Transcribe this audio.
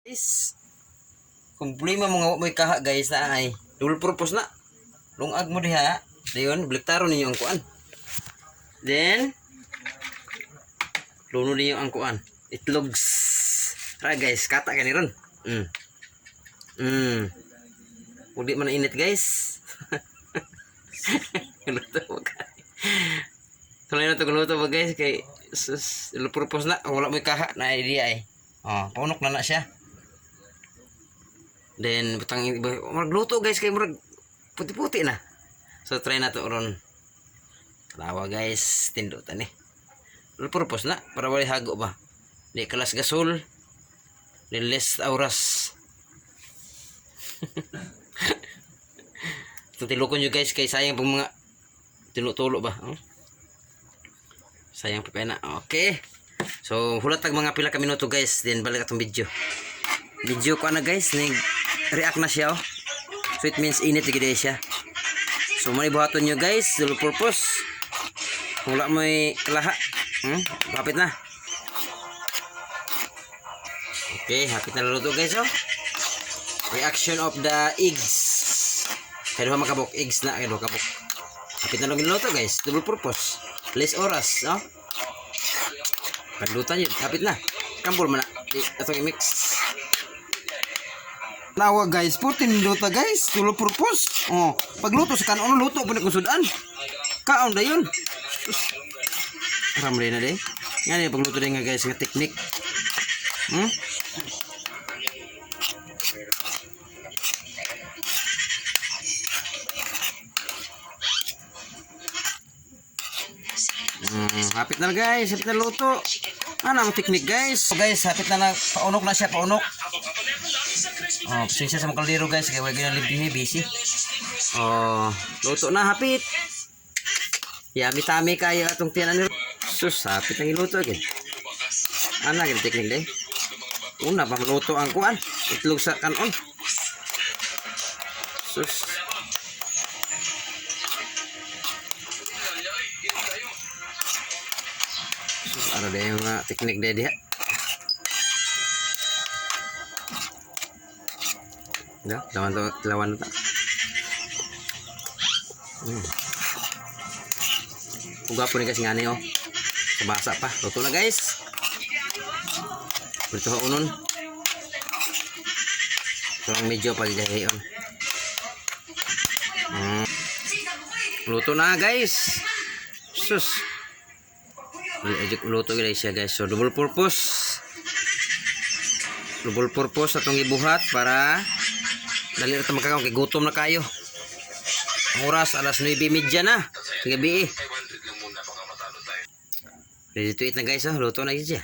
Guys, problema mga may kaha guys na ay double purpose na. Lungag mo diha. Dayon, bliktaro ninyo ang kuan. Then luno ninyo ang kuan. Itlogs. Tara guys, kata kani ron. Udi man init guys. Luto mo guys. Tuloy na to luto mo guys kay double purpose na. Wala may kaha na idea eh. Oh, paunok na siya. Then butang magluto guys kay murag puti-puti na. So try na to ron. Tawa guys, tindutan eh. Purpose na para wala hago ba. Di kalas gasol. Di less auras. Tilukon nyo guys kay sayang pag mga tinutulo ba. Sayang pa na. Okay. So hulat tag mga pila ka minuto guys. Then balik atong video. Video ko na guys. React na siya. So it means init gid siya. So may buhaton nyo guys. Double purpose. Kung wala mo kalaha. Hapit na. Okay. Hapit na luto guys oh. Reaction of the eggs. Kaya naman makabok. Eggs na. Kaya makabok. Hapit na lang luto guys. Double purpose. Less oras. Oh. Paglutan yun. Hapit na. Kambol mo na. Itong i-mix. Nawa guys. 14 minuto guys. Double purpose. Oh. Pagluto sa kanon. Luto po na kusudan. Kaon na yun. Ramday na day. Yan yung pagluto din nga guys. Nga teknik. Hapit na guys. Hapit na luto. Ano ang teknik guys? So guys, hapit na paunok na siya, paunok. Oh, pasensya sa mga kaldero guys, kaya wala ginalib din busy. Oh, luto na hapit. Yami-tami kaya atong tiyanan ni sus, hapit ang iluto agad. Ano ang teknik day? Una pa maluto ang kuan, itlog sa kanon. Sus. Ada yung teknik dia dia. Dah, lawan tak. Uga po ni kasi ngani oh. Sabasa pa. Luto na guys. Bertuha unon. Kurang medyo pa didayon. Luto na guys. Sus. Luto guys siya guys. So double purpose. Double purpose atong ibuhat para dali na magkakaon kay gutom na kayo. Ang oras alas 9:30 na gabi. Ready to eat na guys. Luto na siya.